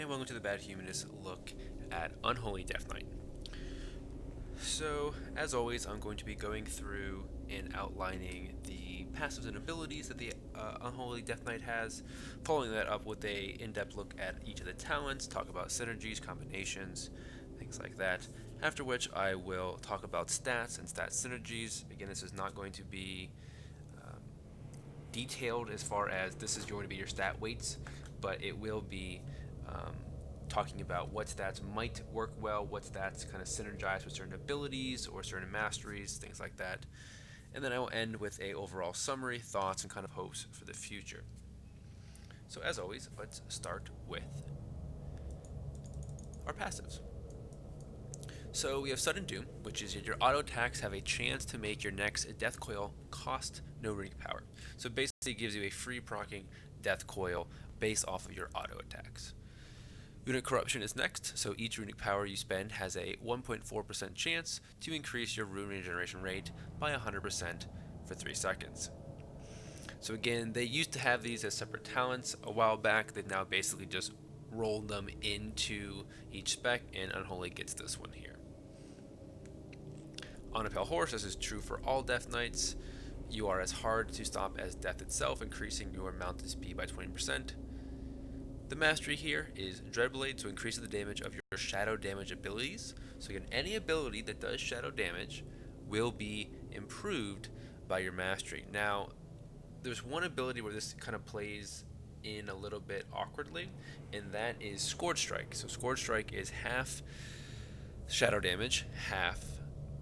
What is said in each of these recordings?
and welcome to the Badhumanist look at Unholy Death Knight. So, as always, I'm going to be going through and outlining the passives and abilities that the Unholy Death Knight has, following that up with a in-depth look at each of the talents, talk about synergies, combinations, things like that. After which I will talk about stats and stat synergies. Again, this is not going to be detailed as far as this is going to be your stat weights, but it will be um, talking about what stats might work well, what stats kind of synergize with certain abilities or certain masteries, things like that. And then I will end with a overall summary, thoughts, and kind of hopes for the future. So as always, let's start with our passives. So we have Sudden Doom, which is your auto attacks have a chance to make your next Death Coil cost no runic power. So basically it gives you a free proccing Death Coil based off of your auto attacks. Runic Corruption is next, so each runic power you spend has a 1.4% chance to increase your rune regeneration rate by 100% for 3 seconds. So again, they used to have these as separate talents a while back. They've now basically just rolled them into each spec, and Unholy gets this one here. On a Pale Horse, this is true for all Death Knights. You are as hard to stop as death itself, increasing your mounted speed by 20%. The mastery here is Dreadblade, so increases the damage of your shadow damage abilities. So again, any ability that does shadow damage will be improved by your mastery. Now, there's one ability where this kind of plays in a little bit awkwardly, and that is Scourge Strike. So Scourge Strike is half shadow damage, half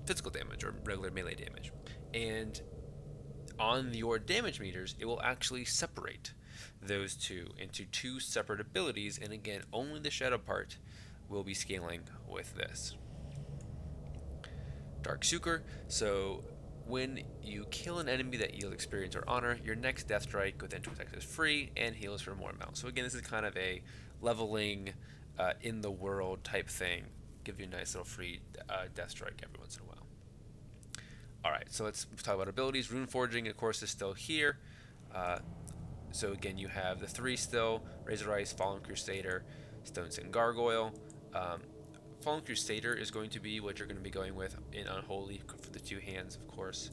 physical damage or regular melee damage. And on your damage meters, it will actually separate those two into two separate abilities, and again, only the shadow part will be scaling with this. Dark Sucre, so when you kill an enemy that yields experience or honor, your next death strike within 2 seconds is free and heals for more amount. So again, this is kind of a leveling in the world type thing. Give you a nice little free death strike every once in a while. Alright, so let's talk about abilities. Rune Forging, of course, is still here. So again, you have the 3 still, Razor Ice, Fallen Crusader, Stonesin Gargoyle. Fallen Crusader is going to be what you're going to be going with in Unholy for the 2 hands, of course.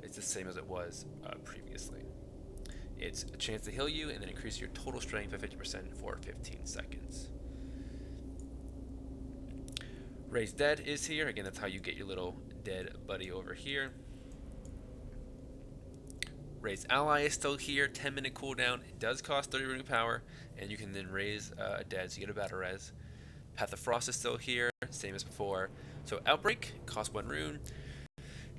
It's the same as it was previously. It's a chance to heal you and then increase your total strength by 50% for 15 seconds. Raise Dead is here. Again, that's how you get your little dead buddy over here. Raise Ally is still here, 10-minute cooldown. It does cost 30 runic power, and you can then raise a dead, so you get a battle res. Path of Frost is still here, same as before. So Outbreak costs 1 rune,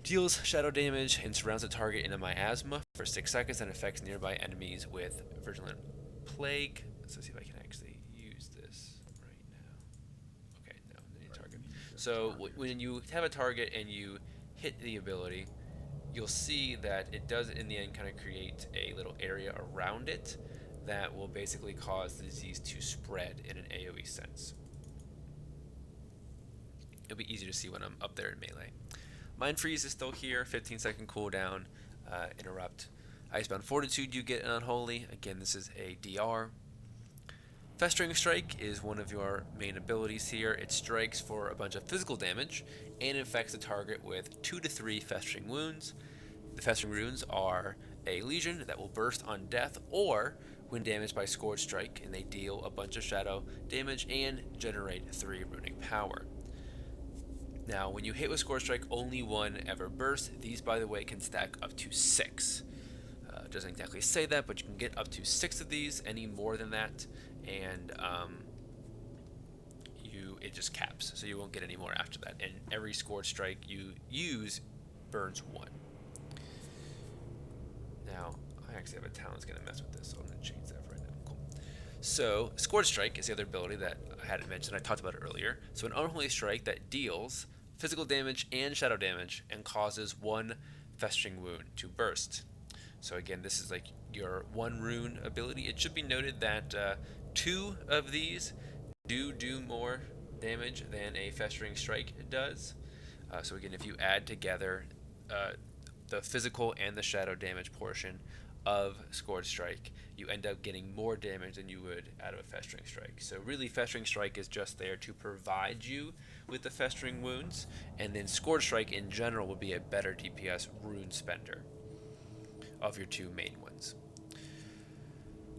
deals shadow damage, and surrounds the target in a miasma for 6 seconds and affects nearby enemies with Virulent Plague. So let's see if I can actually use this right now. Okay, no, need a target. So when you have a target and you hit the ability, you'll see that it does in the end kind of create a little area around it that will basically cause the disease to spread in an AoE sense. It'll be easier to see when I'm up there in melee. Mind Freeze is still here, 15-second cooldown, interrupt. Icebound Fortitude you get in Unholy. Again, this is a DR. Festering Strike is one of your main abilities here. It strikes for a bunch of physical damage and infects the target with 2 to 3 Festering Wounds. The Festering Wounds are a legion that will burst on death or when damaged by Scourge Strike, and they deal a bunch of shadow damage and generate 3 runic power. Now, when you hit with Scourge Strike, only 1 ever bursts. These, by the way, can stack up to 6. It doesn't exactly say that, but you can get up to 6 of these. Any more than that, and it just caps, so you won't get any more after that. And every Scourge Strike you use burns 1. Now, I actually have a talent that's going to mess with this, so I'm going to change that for right now. Cool. So, Scourge Strike is the other ability that I hadn't mentioned. I talked about it earlier. So, an Unholy Strike that deals physical damage and shadow damage and causes 1 Festering Wound to burst. So again, this is like your 1 rune ability. It should be noted that 2 of these do more damage than a Festering Strike does. So again, if you add together the physical and the shadow damage portion of Scored Strike, you end up getting more damage than you would out of a Festering Strike. So really, Festering Strike is just there to provide you with the Festering Wounds, and then Scored Strike in general would be a better DPS rune spender of your two main ones.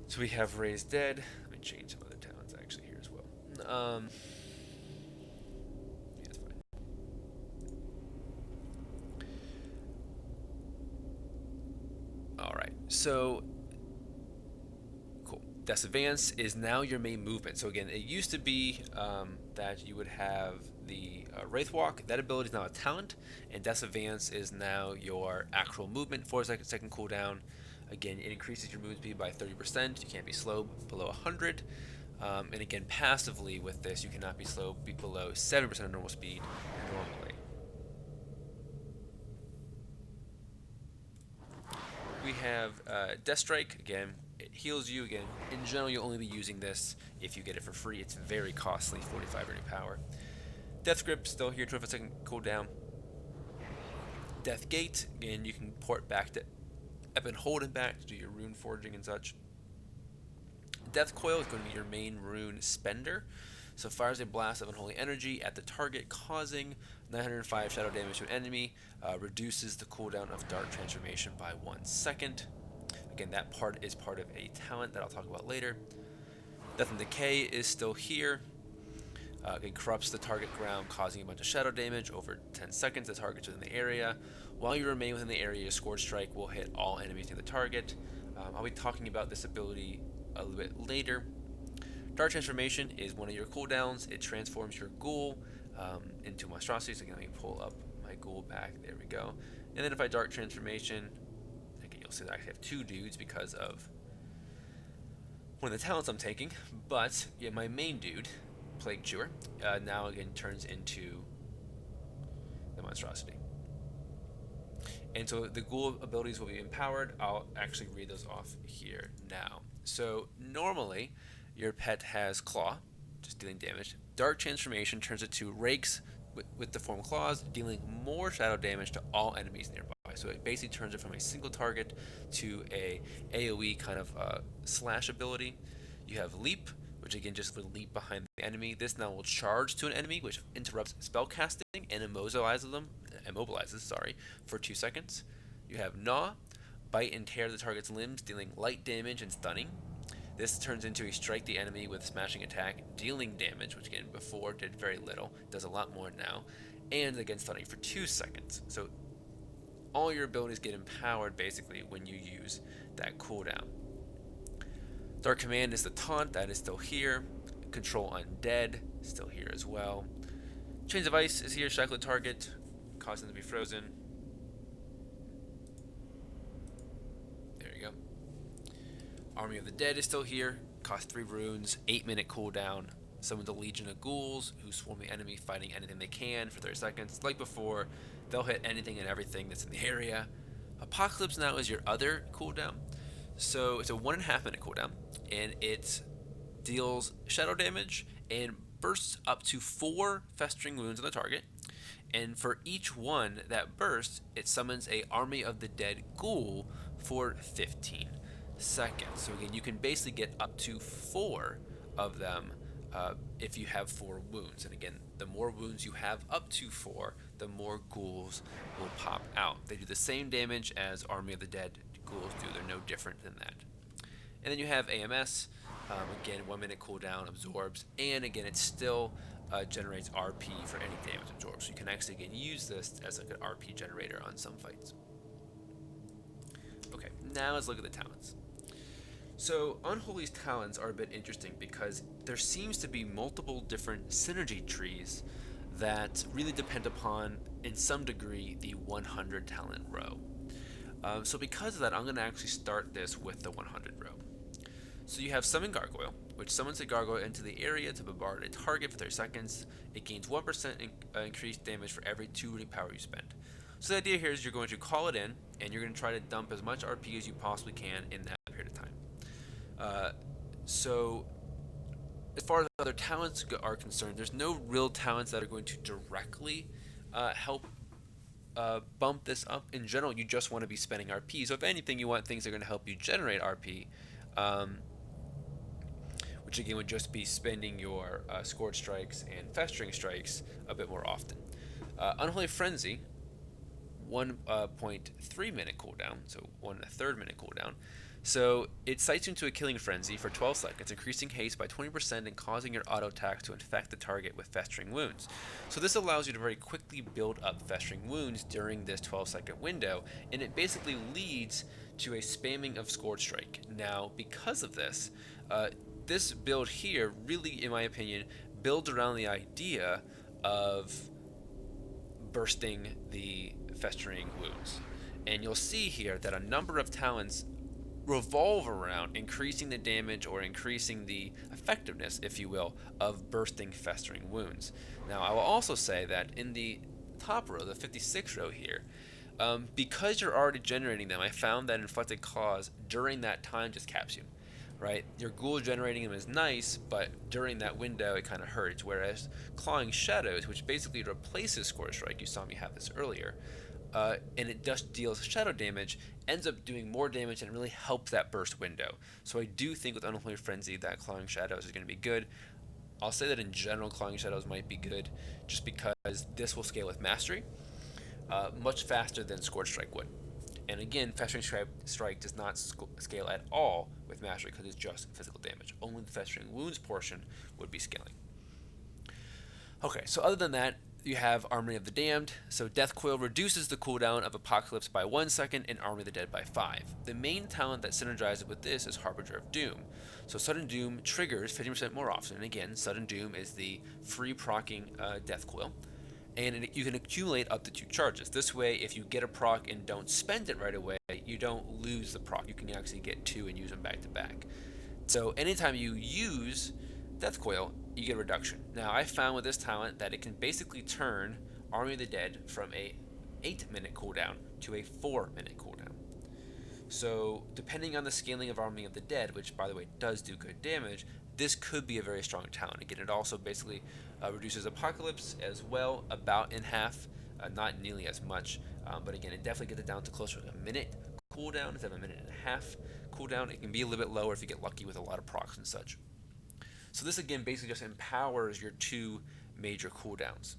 So we have Raised Dead. Let me change some other talents actually here as well. Yeah, that's fine. All right, so cool. Death's Advance is now your main movement. So again, it used to be that you would have the Wraith Walk. That ability is now a talent, and Death's Advance is now your actual movement. 4 second cooldown. Again, it increases your movement speed by 30%. You can't be slow below 100. And again, passively with this, you cannot be slow below 7% of normal speed normally. We have Death Strike. Again, it heals you. Again, in general, you'll only be using this if you get it for free. It's very costly, 45 rating power. Death Grip, still here, 25-second cooldown. Death Gate, again, you can port back to up and hold it back to do your rune forging and such. Death Coil is going to be your main rune spender. So fires a blast of unholy energy at the target, causing 905 shadow damage to an enemy, reduces the cooldown of Dark Transformation by 1 second. Again, that part is part of a talent that I'll talk about later. Death and Decay is still here. It corrupts the target ground, causing a bunch of shadow damage over 10 seconds. The target's within the area. While you remain within the area, Scourge Strike will hit all enemies near the target. I'll be talking about this ability a little bit later. Dark Transformation is one of your cooldowns. It transforms your ghoul into monstrosity. So again, let me pull up my ghoul back. There we go. And then if I Dark Transformation, again, you'll see that I actually have two dudes because of one of the talents I'm taking. But yeah, my main dude, Plague Chewer, now again turns into the monstrosity. And so the ghoul abilities will be empowered. I'll actually read those off here now. So normally, your pet has Claw, just dealing damage. Dark Transformation turns it to Rakes with the form Claws, dealing more shadow damage to all enemies nearby. So it basically turns it from a single target to a AoE kind of slash ability. You have Leap, which again just will leap behind the enemy. This now will charge to an enemy, which interrupts spell casting and immobilizes them, for 2 seconds. You have Gnaw, bite and tear the target's limbs, dealing light damage and stunning. This turns into a strike the enemy with smashing attack, dealing damage, which again before did very little, does a lot more now, and again stunning for 2 seconds. So all your abilities get empowered basically when you use that cooldown. Dark Command is the taunt, that is still here. Control Undead, still here as well. Chains of Ice is here, shackle the target, cause them to be frozen. There you go. Army of the Dead is still here, cost 3 runes, 8-minute cooldown. Summon the Legion of Ghouls, who swarm the enemy, fighting anything they can for 30 seconds. Like before, they'll hit anything and everything that's in the area. Apocalypse now is your other cooldown. So it's a 1.5 minute cooldown, and it deals shadow damage and bursts up to 4 festering wounds on the target. And for each one that bursts, it summons a Army of the Dead Ghoul for 15 seconds. So again, you can basically get up to 4 of them if you have 4 wounds. And again, the more wounds you have up to 4, the more ghouls will pop out. They do the same damage as Army of the Dead ghouls do. They're no different than that. And then you have AMS. Again, 1 minute cooldown, absorbs, and again, it still generates RP for any damage absorbed. So you can actually again use this as like an RP generator on some fights. Okay, now let's look at the talents. So Unholy's talents are a bit interesting because there seems to be multiple different synergy trees that really depend upon, in some degree, the 100 talent row. So because of that, I'm going to actually start this with the 100 row. So you have Summon Gargoyle, which summons a gargoyle into the area to bombard a target for 30 seconds. It gains 1% increased damage for every 2 rating power you spend. So the idea here is you're going to call it in, and you're going to try to dump as much RP as you possibly can in that period of time. So as far as other talents are concerned, there's no real talents that are going to directly help bump this up. In general, you just want to be spending RP. So if anything, you want things that are going to help you generate RP, um, which again would just be spending your scored strikes and festering strikes a bit more often. Unholy Frenzy, 1.3 minute cooldown, so 1 1/3 minute cooldown. So it sights you into a killing frenzy for 12 seconds, increasing haste by 20% and causing your auto attack to infect the target with festering wounds. So this allows you to very quickly build up festering wounds during this 12-second window, and it basically leads to a spamming of Scourge Strike. Now, because of this, this build here really, in my opinion, builds around the idea of bursting the festering wounds. And you'll see here that a number of talents revolve around increasing the damage or increasing the effectiveness, if you will, of bursting festering wounds. Now, I will also say that in the top row, the 56 row here, because you're already generating them, I found that Inflected Claws during that time just caps you. Right? Your ghoul generating them is nice, but during that window it kind of hurts. Whereas Clawing Shadows, which basically replaces Scourge Strike, you saw me have this earlier, and it just deals shadow damage, ends up doing more damage and really helps that burst window. So I do think with Unholy Frenzy that Clawing Shadows is going to be good. I'll say that in general Clawing Shadows might be good just because this will scale with Mastery much faster than Scourge Strike would. And again, Festering Strike does not scale at all with Mastery because it's just physical damage. Only the Festering Wounds portion would be scaling. Okay, so other than that, you have Army of the Damned. So Death Coil reduces the cooldown of Apocalypse by 1 second and Army of the Dead by 5. The main talent that synergizes with this is Harbinger of Doom. So Sudden Doom triggers 50% more often. And again, Sudden Doom is the free proccing Death Coil. And you can accumulate up to 2 charges. This way, if you get a proc and don't spend it right away, you don't lose the proc. You can actually get 2 and use them back to back. So anytime you use Death Coil, you get a reduction. Now, I found with this talent that it can basically turn Army of the Dead from a 8-minute cooldown to a 4-minute cooldown. So depending on the scaling of Army of the Dead, which by the way does do good damage, this could be a very strong talent. Again, it also basically reduces Apocalypse as well, about in half, not nearly as much, but again, it definitely gets it down to closer to a minute cooldown instead of a minute and a half cooldown. It can be a little bit lower if you get lucky with a lot of procs and such. So this again basically just empowers your 2 major cooldowns.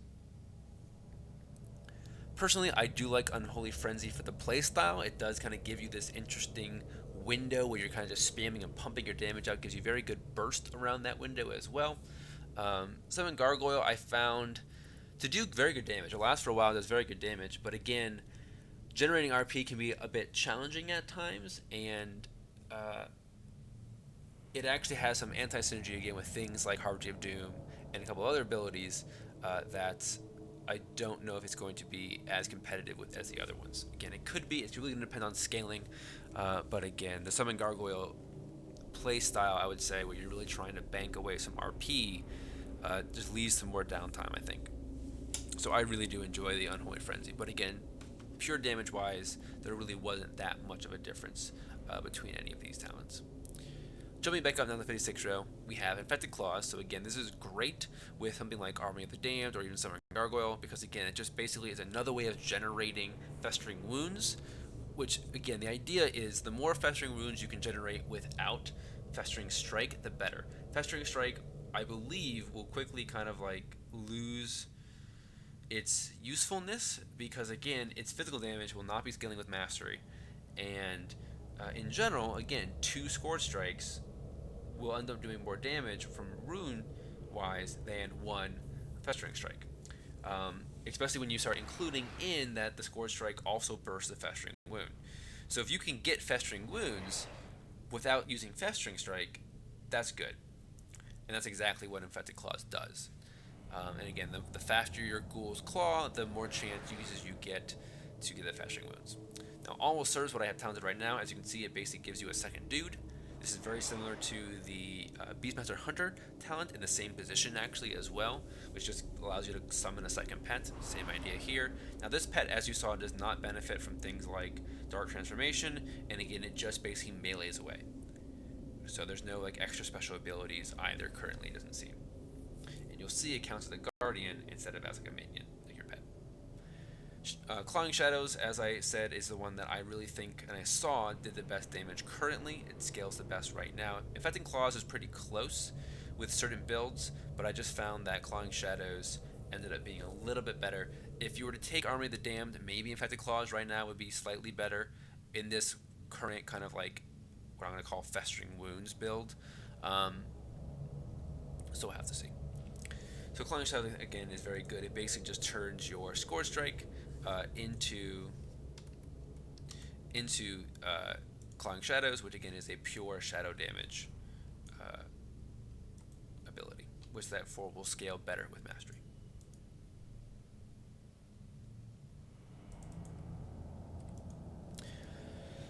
Personally, I do like Unholy Frenzy for the playstyle. It does kind of give you this interesting window where you're kind of just spamming and pumping your damage out. Gives you very good burst around that window as well. Summon Gargoyle I found to do very good damage. It lasts for a while, does very good damage, but again, generating RP can be a bit challenging at times, and it actually has some anti-synergy again with things like Harbinger of Doom and a couple other abilities that I don't know if it's going to be as competitive with as the other ones. Again, it could be. It's really going to depend on scaling, but again, the Summon Gargoyle play style, I would say, where you're really trying to bank away some RP, just leaves some more downtime, I think. So I really do enjoy the Unholy Frenzy, but again, pure damage-wise, there really wasn't that much of a difference between any of these talents. Jumping back up down the 56 row, we have Infected Claws. So again, this is great with something like Army of the Damned or even Summoning Gargoyle, because again, it just basically is another way of generating Festering Wounds, which again, the idea is the more Festering Wounds you can generate without Festering Strike, the better. Festering Strike, I believe, will quickly kind of like lose its usefulness, because again, its physical damage will not be scaling with Mastery, and in general, again, 2 Scourge Strikes will end up doing more damage from rune wise than 1 Festering Strike. Especially when you start including in that the Scourge Strike also bursts the Festering Wound. So if you can get Festering Wounds without using Festering Strike, that's good. And that's exactly what Infected Claws does. And again, the faster your Ghoul's Claw, the more chance you get to get the Festering Wounds. Now, Almost Serves what I have talented right now. As you can see, it basically gives you a second dude. This is very similar to the Beastmaster Hunter talent, in the same position actually as well, which just allows you to summon a second pet. Same idea here. Now this pet, as you saw, does not benefit from things like Dark Transformation, and again, it just basically melees away. So there's no like extra special abilities either currently, it doesn't seem. And you'll see it counts as a Guardian instead of as like a minion, like your pet. Clawing Shadows, as I said, is the one that I really think and I saw did the best damage currently. It scales the best right now. Infecting Claws is pretty close with certain builds, but I just found that Clawing Shadows ended up being a little bit better. If you were to take Army of the Damned, maybe Infected Claws right now would be slightly better in this current kind of like what I'm going to call Festering Wounds build. Um, so we'll have to see. So Clawing Shadow again is very good. It basically just turns your Scourge Strike into Clawing Shadows, which again is a pure shadow damage uh, ability, which that for will scale better with Mastery.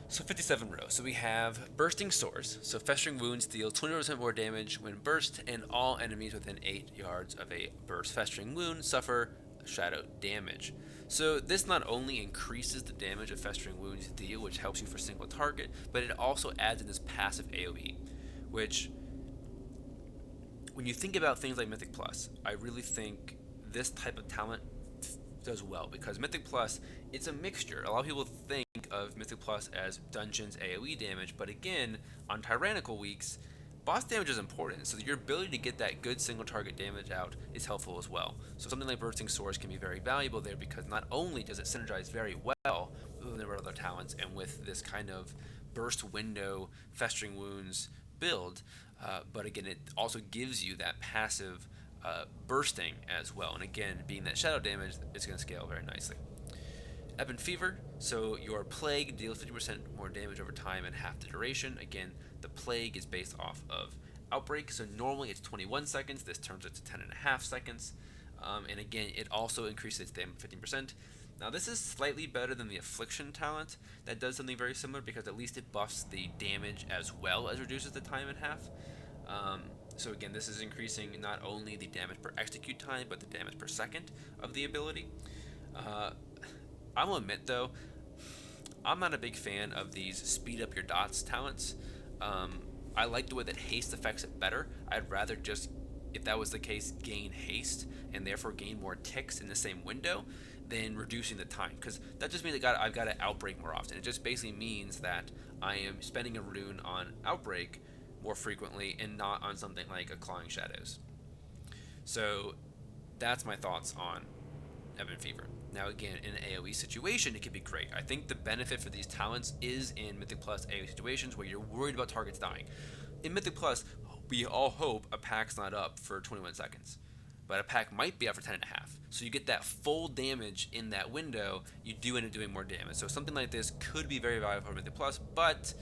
So 57 row. So we have Bursting Sores. So Festering Wounds deals 20% more damage when burst, and all enemies within 8 yards of a burst Festering Wound suffer shadow damage. So this not only increases the damage of Festering Wounds deal, which helps you for single target, but it also adds in this passive AoE, which, when you think about things like Mythic Plus, I really think this type of talent does well, because Mythic Plus, it's a mixture. A lot of people think of Mythic Plus as dungeons AoE damage, but again, on tyrannical weeks, boss damage is important, so your ability to get that good single target damage out is helpful as well. So something like Bursting Swords can be very valuable there, because not only does it synergize very well with the other talents and with this kind of burst window Festering Wounds build, but again, it also gives you that passive bursting as well. And again, being that shadow damage, it's going to scale very nicely. Ebon Fever, so your Plague deals 50% more damage over time and half the duration. Again, the Plague is based off of Outbreak, so normally it's 21 seconds. This turns it to 10.5 seconds. And again, it also increases its damage 15%. Now, this is slightly better than the Affliction talent that does something very similar, because at least it buffs the damage as well as reduces the time in half. So again, this is increasing not only the damage per execute time, but the damage per second of the ability. I will admit though, I'm not a big fan of these speed up your dots talents. I like the way that haste affects it better. I'd rather just, if that was the case, gain haste and therefore gain more ticks in the same window than reducing the time, because that just means I've got to outbreak more often. It just basically means that I am spending a rune on outbreak more frequently and not on something like a Clawing Shadows. So that's my thoughts on Ebon Fever. Now again, in an AoE situation, it can be great. I think the benefit for these talents is in Mythic Plus AoE situations where you're worried about targets dying. In Mythic Plus, we all hope a pack's not up for 21 seconds, but a pack might be up for 10.5. So you get that full damage in that window, you do end up doing more damage. So something like this could be very valuable for Mythic Plus, but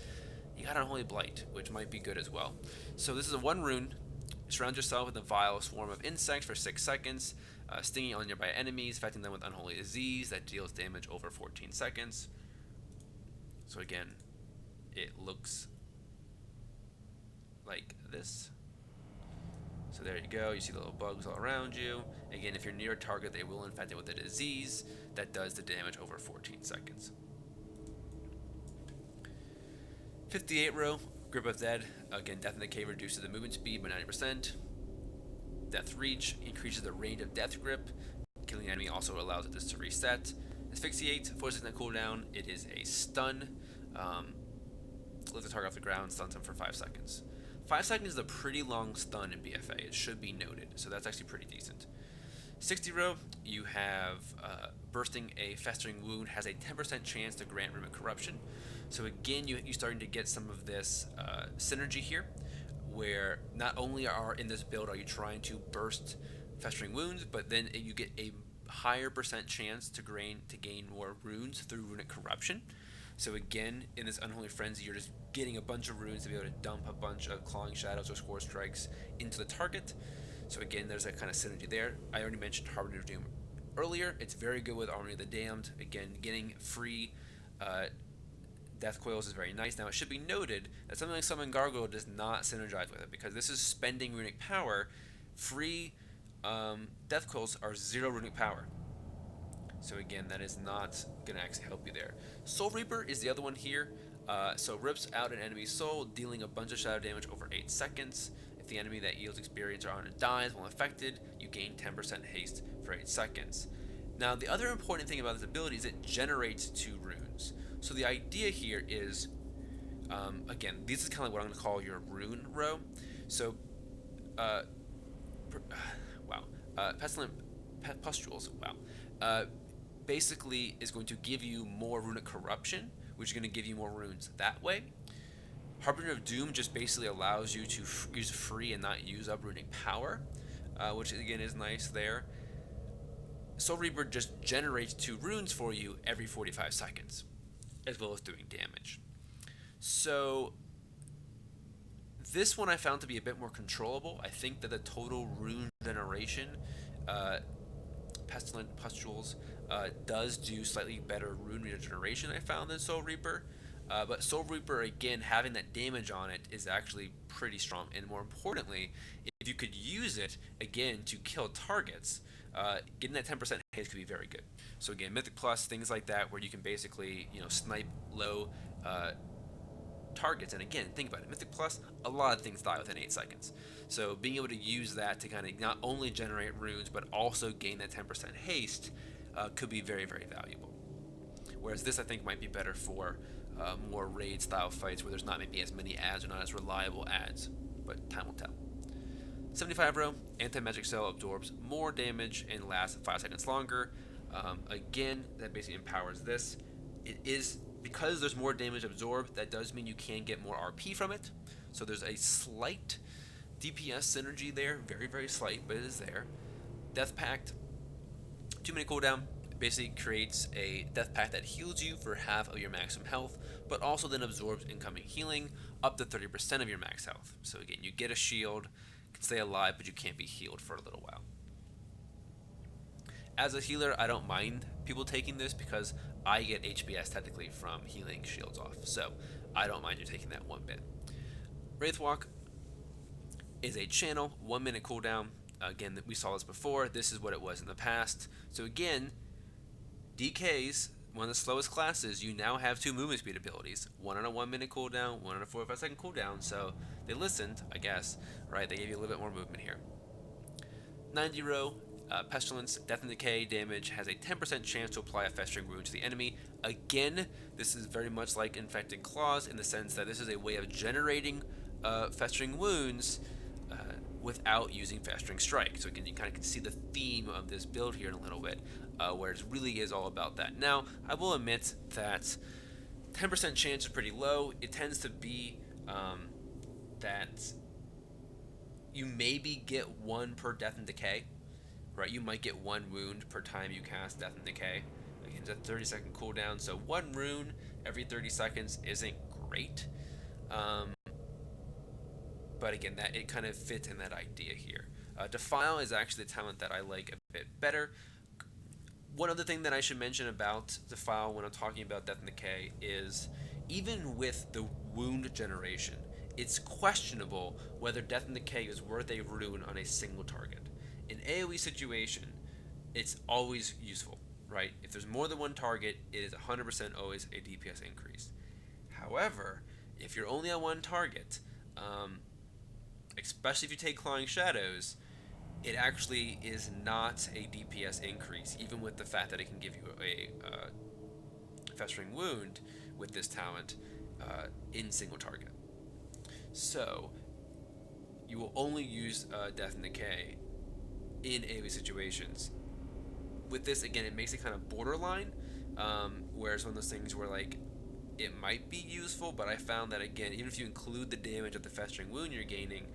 you got Unholy Blight, which might be good as well. So this is a 1 rune. Surround yourself with a vile swarm of insects for 6 seconds, stinging on nearby enemies, affecting them with Unholy Disease that deals damage over 14 seconds. So again, it looks like this. So there you go, you see the little bugs all around you. Again, if you're near a target, they will infect it with a disease that does the damage over 14 seconds. 58 row, Grip of Dead. Again, Death in the Cave reduces the movement speed by 90%. Death Reach increases the range of Death Grip. Killing the enemy also allows it to reset. Asphyxiate, forces the cooldown. It is a stun. Lift the target off the ground, stuns him for 5 seconds. 5 seconds is a pretty long stun in BfA, it should be noted, so that's actually pretty decent. 60 row, you have Bursting a Festering Wound has a 10% chance to grant Runic Corruption. So again, you're starting to get some of this synergy here, where not only are in this build are you trying to burst Festering Wounds, but then you get a higher percent chance to gain more runes through Runic Corruption. So again, in this Unholy Frenzy, you're just getting a bunch of runes to be able to dump a bunch of Clawing Shadows or Score Strikes into the target. So again, there's that kind of synergy there. I already mentioned Harbinger of Doom earlier. It's very good with Army of the Damned. Again, getting free Death Coils is very nice. Now, it should be noted that something like Summon Gargoyle does not synergize with it, because this is spending Runic Power. Free Death Coils are 0 Runic Power. So again, that is not going to actually help you there. Soul Reaper is the other one here. So rips out an enemy's soul, dealing a bunch of shadow damage over 8 seconds. If the enemy that yields experience or on it dies while infected, you gain 10% haste for 8 seconds. Now, the other important thing about this ability is it generates 2 runes. So the idea here is, again, this is kind of like what I'm going to call your rune row. So, uh, wow, pestilent pustules. Wow, basically is going to give you more runic corruption, which is going to give you more runes that way. Harbinger of Doom just basically allows you to use free and not use up runic power, which again is nice there. Soul Reaper just generates 2 runes for you every 45 seconds, as well as doing damage. So this one I found to be a bit more controllable. I think that the total rune generation, Pestilent Pustules, does do slightly better rune regeneration, I found, than Soul Reaper. But Soul Reaper, again, having that damage on it is actually pretty strong. And more importantly, if you could use it, again, to kill targets, getting that 10% haste could be very good. So again, Mythic Plus, things like that, where you can basically, snipe low targets. And again, think about it. Mythic Plus, a lot of things die within 8 seconds. So being able to use that to kind of not only generate runes, but also gain that 10% haste could be very, very valuable. Whereas this, I think, might be better for more raid style fights where there's not maybe as many ads or not as reliable ads, but time will tell. 75 row, anti-magic cell absorbs more damage and lasts 5 seconds longer. Again, that basically empowers this. It is, because there's more damage absorbed, that does mean you can get more RP from it. So there's a slight DPS synergy there, very, very slight, but it is there. Death Pact, 2-minute cooldown, basically creates a death pact that heals you for half of your maximum health, but also then absorbs incoming healing up to 30% of your max health. So again, you get a shield, can stay alive, but you can't be healed for a little while. As a healer, I don't mind people taking this because I get HBS technically from healing shields off, so I don't mind you taking that one bit. Wraithwalk is a channel, 1-minute cooldown. Again, we saw this before. This is what it was in the past. So again, DKs, one of the slowest classes, you now have 2 movement speed abilities. One on a 1-minute cooldown, one on a 45-second cooldown. So they listened, I guess, right? They gave you a little bit more movement here. 90 row, Pestilence, Death and Decay damage has a 10% chance to apply a festering wound to the enemy. Again, this is very much like Infected Claws in the sense that this is a way of generating festering wounds without using Festering Strike. So again, you kind of can see the theme of this build here in a little bit, where it really is all about that. Now, I will admit that 10% chance is pretty low. It tends to be that you maybe get 1 per Death and Decay, right? You might get 1 wound per time you cast Death and Decay. Again, it's a 30-second cooldown, so 1 rune every 30 seconds isn't great. But again, that it kind of fits in that idea here. Defile is actually the talent that I like a bit better. One other thing that I should mention about Defile when I'm talking about Death and Decay is, even with the wound generation, it's questionable whether Death and Decay is worth a rune on a single target. In AoE situation, it's always useful, right? If there's more than 1 target, it is 100% always a DPS increase. However, if you're only on 1 target, especially if you take Clawing Shadows, it actually is not a DPS increase, even with the fact that it can give you a Festering Wound with this talent in single target. So, you will only use Death and Decay in AoE situations. With this, again, it makes it kind of borderline, whereas one of those things where, like, it might be useful, but I found that, again, even if you include the damage of the Festering Wound you're gaining,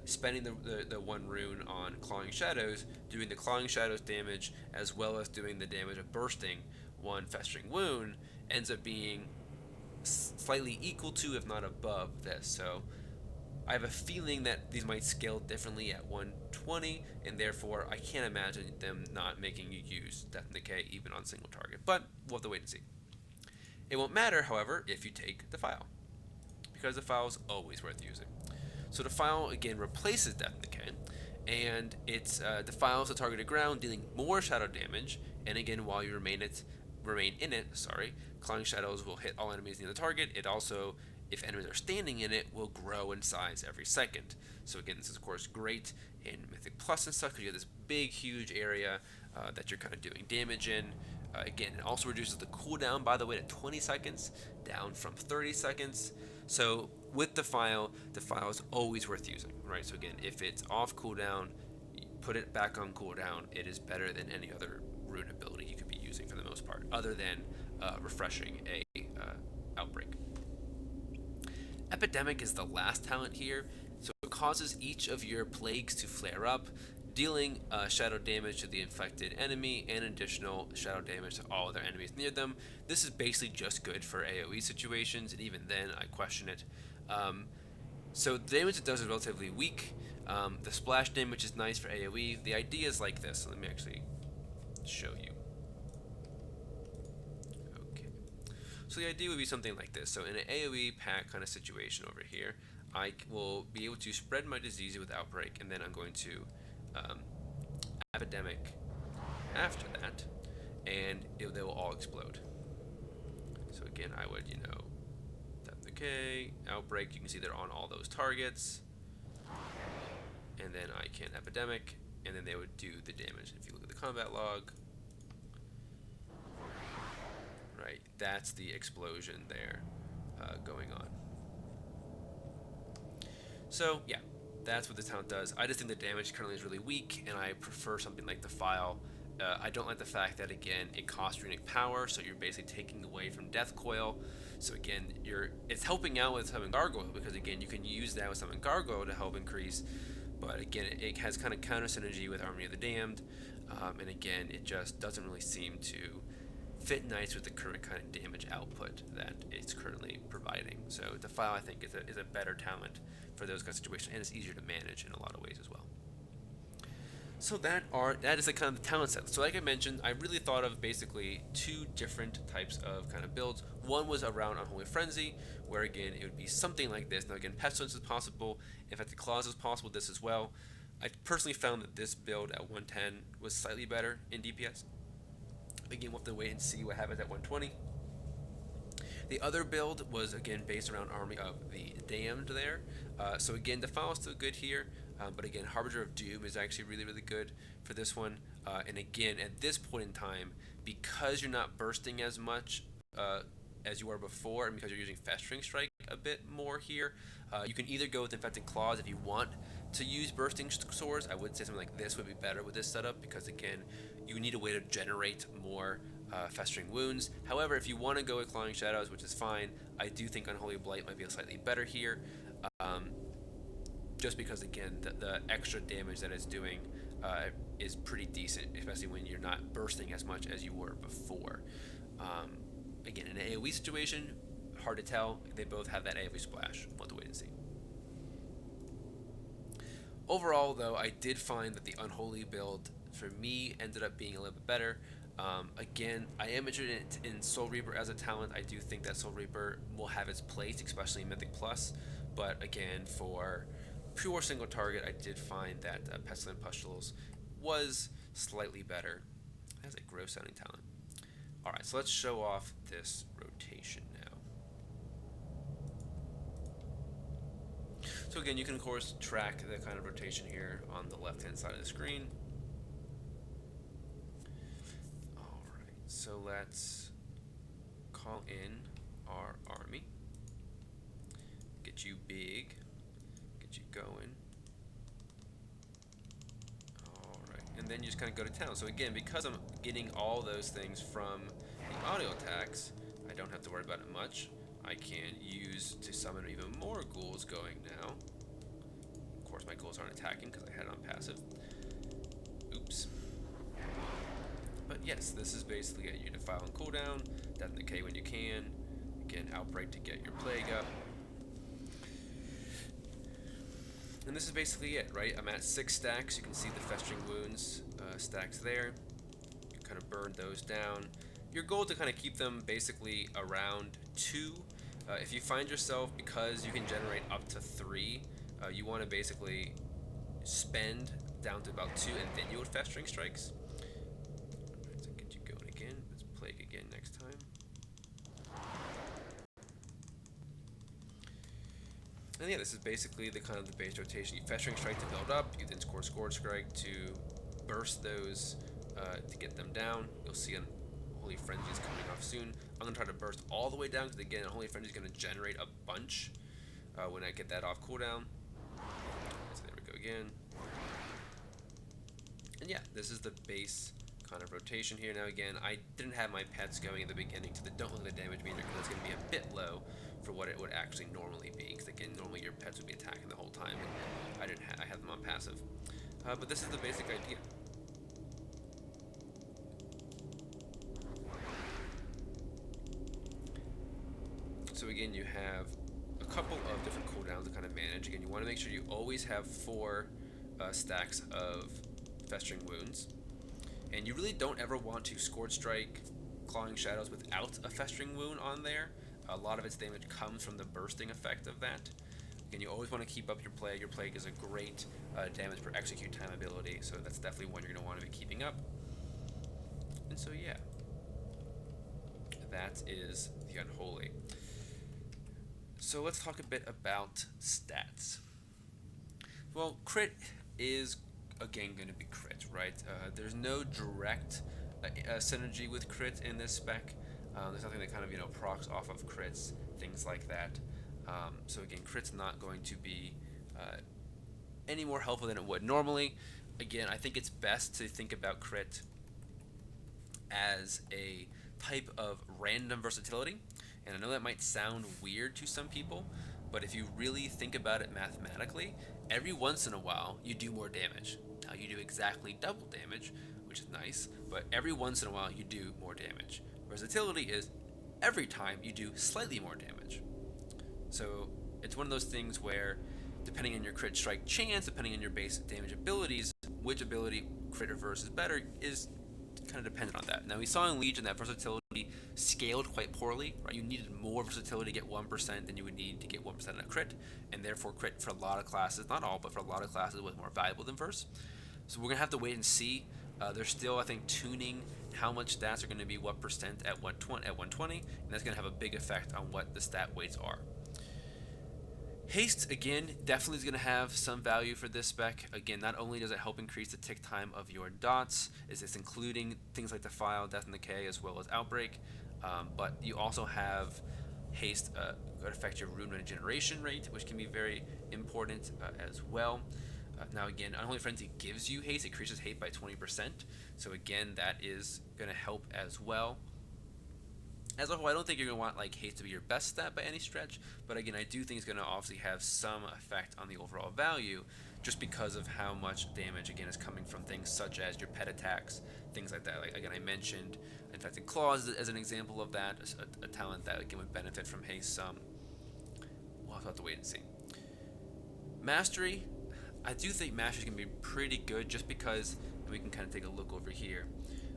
spending the 1 rune on Clawing Shadows, doing the Clawing Shadows damage, as well as doing the damage of bursting 1 Festering Wound, ends up being slightly equal to, if not above, this. So I have a feeling that these might scale differently at 120, and therefore I can't imagine them not making you use Death and Decay even on single target, but we'll have to wait and see. It won't matter, however, if you take Defile, because Defile is always worth using. So Defile, again, replaces Death and Decay, and it defiles the targeted ground, dealing more shadow damage, and again, while you remain in it, Clawing Shadows will hit all enemies near the target. It also, if enemies are standing in it, will grow in size every second. So again, this is of course great in Mythic Plus and stuff, because you have this big, huge area that you're kind of doing damage in. Again, it also reduces the cooldown, by the way, to 20 seconds, down from 30 seconds. So with the file is always worth using, right? So again, if it's off cooldown, put it back on cooldown. It is better than any other rune ability you could be using for the most part, other than refreshing a outbreak. Epidemic is the last talent here, so it causes each of your plagues to flare up, dealing shadow damage to the infected enemy and additional shadow damage to all other enemies near them. This is basically just good for AoE situations, and even then I question it. So the damage it does is relatively weak. The splash damage is nice for AoE. The idea is like this. Let me actually show you. Okay. So the idea would be something like this. So in an AoE pack kind of situation over here, I will be able to spread my disease with Outbreak, and then I'm going to Epidemic after that, and they will all explode. So again, I would, Death Decay, Outbreak, you can see they're on all those targets, and then I can Epidemic, and then they would do the damage. If you look at the combat log, right, that's the explosion there going on. So yeah, that's what this talent does. I just think the damage currently is really weak, and I prefer something like the file. I don't like the fact that, again, it costs runic power, so you're basically taking away from Death Coil. So again, it's helping out with Summon Gargoyle, because again, you can use that with Summon Gargoyle to help increase, but again, it has kind of counter synergy with Army of the Damned, and again, it just doesn't really seem to fit nice with the current kind of damage output that it's currently providing. So the file, I think, is a better talent for those kind of situations, and it's easier to manage in a lot of ways as well. So that is the kind of the talent set. So like I mentioned, I really thought of basically two different types of kind of builds. One was around Unholy Frenzy, where again it would be something like this. Now again, Pestilence is possible. In fact, the Claws is possible with this as well. I personally found that this build at 110 was slightly better in DPS. Again, we'll have to wait and see what happens at 120. The other build was, again, based around Army of the Damned there. So again, the file is still good here, but again, Harbinger of Doom is actually really, really good for this one. And again, at this point in time, because you're not bursting as much as you were before, and because you're using Festering Strike a bit more here, you can either go with Infected Claws if you want to use Bursting Swords. I would say something like this would be better with this setup, because again, you need a way to generate more Festering Wounds. However, if you want to go with Clawing Shadows, which is fine, I do think Unholy Blight might be slightly better here, just because again, the extra damage that it's doing is pretty decent, especially when you're not bursting as much as you were before. Again, in an AoE situation, hard to tell. They both have that AoE splash. We'll have to wait and see. Overall, though, I did find that the Unholy build, for me, ended up being a little bit better. Again, I am interested in Soul Reaper as a talent. I do think that Soul Reaper will have its place, especially in Mythic Plus. But again, for pure single target, I did find that Pestilent Pustules was slightly better as a gross sounding talent. Alright, so let's show off this rotation now. So again, you can of course track the kind of rotation here on the left hand side of the screen. Alright, so let's call in our army. Get you big. Get you going. And then you just kind of go to town. So again, because I'm getting all those things from the audio attacks, I don't have to worry about it much. I can use to summon even more ghouls going now. Of course, my ghouls aren't attacking because I had it on passive. Oops. But yes, this is basically it. You defile on cooldown, Death and Decay when you can. Again, Outbreak to get your plague up. And this is basically it, right? I'm at 6 stacks. You can see the Festering Wounds stacks there. You kind of burn those down. Your goal is to kind of keep them basically around 2. If you find yourself, because you can generate up to 3, you want to basically spend down to about 2, and then you would Festering Strikes. Alright, so get you going again. Let's Plague again next time. And yeah, this is basically the kind of the base rotation. You Festering Strike to build up, you then score Scourge Strike to burst those to get them down. You'll see Unholy Frenzy is coming off soon. I'm going to try to burst all the way down because, again, Unholy Frenzy is going to generate a bunch when I get that off cooldown. So there we go again. And yeah, this is the base kind of rotation here. Now again, I didn't have my pets going in the beginning, so they don't look at the damage meter because it's going to be a bit low for what it would actually normally be. Because again, normally your pets would be attacking the whole time, and I had them on passive. But this is the basic idea. So again, you have a couple of different cooldowns to kind of manage. Again, you want to make sure you always have 4 stacks of Festering Wounds. And you really don't ever want to Scourge Strike Clawing Shadows without a Festering Wound on there. A lot of its damage comes from the bursting effect of that. Again, you always want to keep up your Plague. Your Plague is a great damage per execute time ability, so that's definitely one you're going to want to be keeping up. And so yeah, that is the Unholy. So let's talk a bit about stats. Well, crit is again going to be crit, right? There's no direct synergy with crit in this spec. There's nothing that kind of procs off of crits, things like that. So again, crit's not going to be any more helpful than it would normally. Again, I think it's best to think about crit as a type of random versatility. And I know that might sound weird to some people, but if you really think about it mathematically, every once in a while you do more damage. Now you do exactly double damage, which is nice, but every once in a while you do more damage. Versatility is every time you do slightly more damage. So it's one of those things where, depending on your crit strike chance, depending on your base damage abilities, which ability crit reverse is better is kind of dependent on that. Now we saw in Legion that versatility scaled quite poorly, right? You needed more versatility to get 1% than you would need to get 1% in a crit, and therefore crit for a lot of classes, not all, but for a lot of classes was more valuable than verse. So we're gonna have to wait and see. They're still, I think, tuning how much stats are going to be what percent at 120, and that's going to have a big effect on what the stat weights are. Haste, again, definitely is going to have some value for this spec. Again, not only does it help increase the tick time of your dots, is this including things like Defile, Death and Decay, as well as Outbreak, but you also have Haste could affect your rune regeneration rate, which can be very important as well. Now again, Unholy Frenzy gives you haste, it increases haste by 20%, so again, that is going to help as well. As a whole, I don't think you're going to want haste to be your best stat by any stretch, but again, I do think it's going to obviously have some effect on the overall value, just because of how much damage, again, is coming from things such as your pet attacks, things like that. Again, I mentioned Infected Claws as an example of that, a talent that, again, would benefit from haste some. We'll have to wait and see. Mastery, I do think Mastery is going to be pretty good just because, and we can kind of take a look over here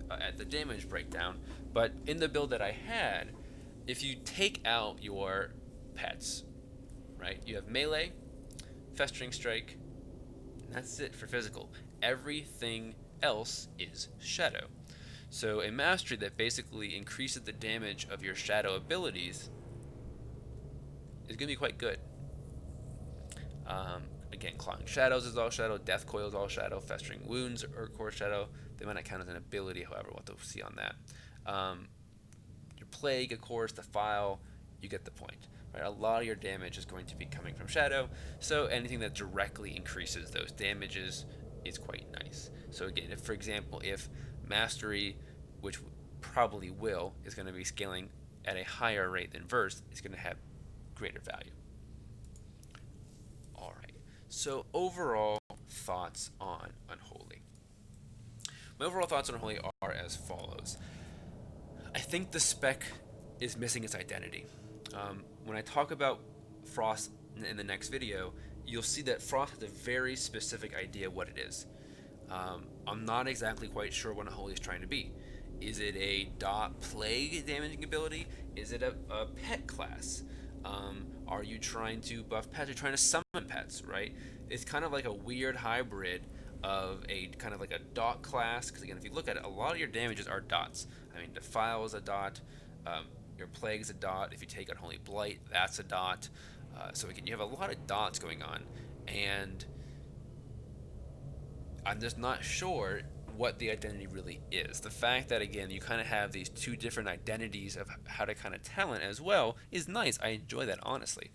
at the damage breakdown, but in the build that I had, if you take out your pets, right, you have melee, Festering Strike, and that's it for physical. Everything else is shadow. So a Mastery that basically increases the damage of your shadow abilities is going to be quite good. Again, Clawing Shadows is all shadow, Death Coil is all shadow, Festering Wounds are core shadow. They might not count as an ability, however, we'll have to see on that. Your Plague, of course, Defile, you get the point. Right? A lot of your damage is going to be coming from shadow, so anything that directly increases those damages is quite nice. So again, if, for example, if Mastery, which probably will, is going to be scaling at a higher rate than Verse, it's going to have greater value. So overall thoughts on Unholy. My overall thoughts on Unholy are as follows. I think the spec is missing its identity. When I talk about Frost in the next video, you'll see that Frost has a very specific idea what it is. I'm not exactly quite sure what Unholy is trying to be. Is it a dot plague damaging ability? Is it a pet class? Are you trying to buff pets? Are you trying to summon pets, right? It's kind of like a weird hybrid of a kind of like a dot class, because again, if you look at it, a lot of your damages are dots. I mean, Defile is a dot, your Plague is a dot. If you take Unholy Blight, that's a dot. So again, you have a lot of dots going on, and I'm just not sure what the identity really is. The fact that, again, you kind of have these two different identities of how to kind of talent as well is nice. I enjoy that, honestly.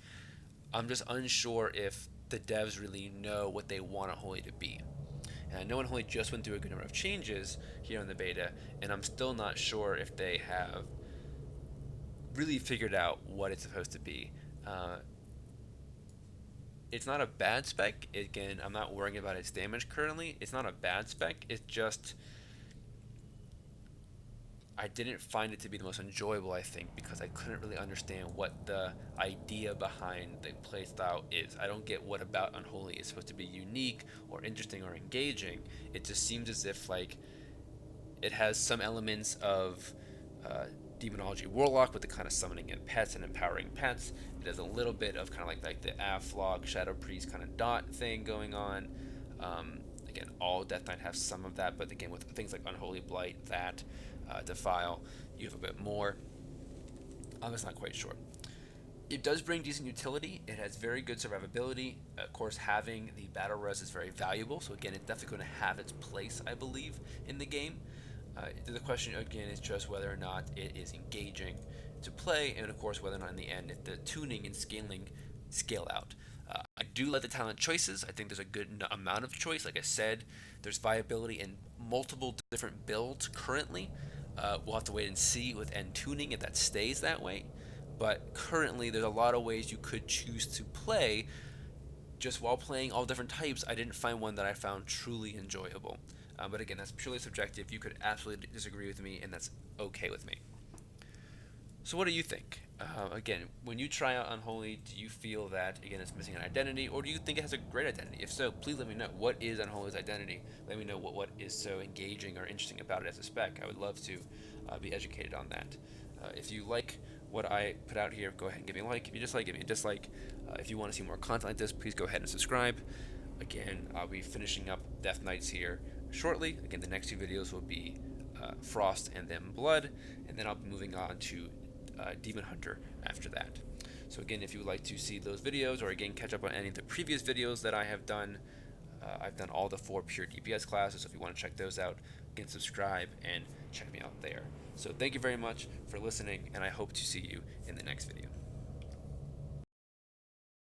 I'm just unsure if the devs really know what they want Unholy to be. And I know Unholy just went through a good number of changes here in the beta, and I'm still not sure if they have really figured out what it's supposed to be. It's not a bad spec. Again, I'm not worrying about its damage currently. It's not a bad spec. It's just I didn't find it to be the most enjoyable, I think, because I couldn't really understand what the idea behind the playstyle is. I don't get what about Unholy is supposed to be unique or interesting or engaging. It just seems as if like it has some elements of Demonology Warlock with the kind of summoning in pets and empowering pets. It has a little bit of kind of like the Avlog Shadow Priest kind of dot thing going on. Again, all Death Knight have some of that, but again, with things like Unholy Blight, that Defile, you have a bit more. I'm just not quite sure. It does bring decent utility. It has very good survivability. Of course, having the battle res is very valuable. So again, it's definitely going to have its place, I believe, in the game. The question again is just whether or not it is engaging to play, and of course whether or not in the end if the tuning and scaling scale out. I do like the talent choices. I think there's a good amount of choice. Like I said, there's viability in multiple different builds currently. We'll have to wait and see with end tuning if that stays that way. But currently, there's a lot of ways you could choose to play. Just while playing all different types, I didn't find one that I found truly enjoyable. But again, that's purely subjective. You could absolutely disagree with me, and that's okay with me. So what do you think? Again, when you try out Unholy, do you feel that, again, it's missing an identity, or do you think it has a great identity? If so, please let me know. What is Unholy's identity? Let me know what is so engaging or interesting about it as a spec. I would love to be educated on that. If you like what I put out here, go ahead and give me a like. If you dislike, give me a dislike. If you want to see more content like this, please go ahead and subscribe. Again, I'll be finishing up Death Knights here shortly. Again, the next two videos will be Frost and then Blood, and then I'll be moving on to Demon Hunter after that. So again, if you would like to see those videos, or again catch up on any of the previous videos that I have done, I've done all the 4 pure DPS classes, so if you want to check those out, again subscribe and check me out there. So thank you very much for listening, and I hope to see you in the next video.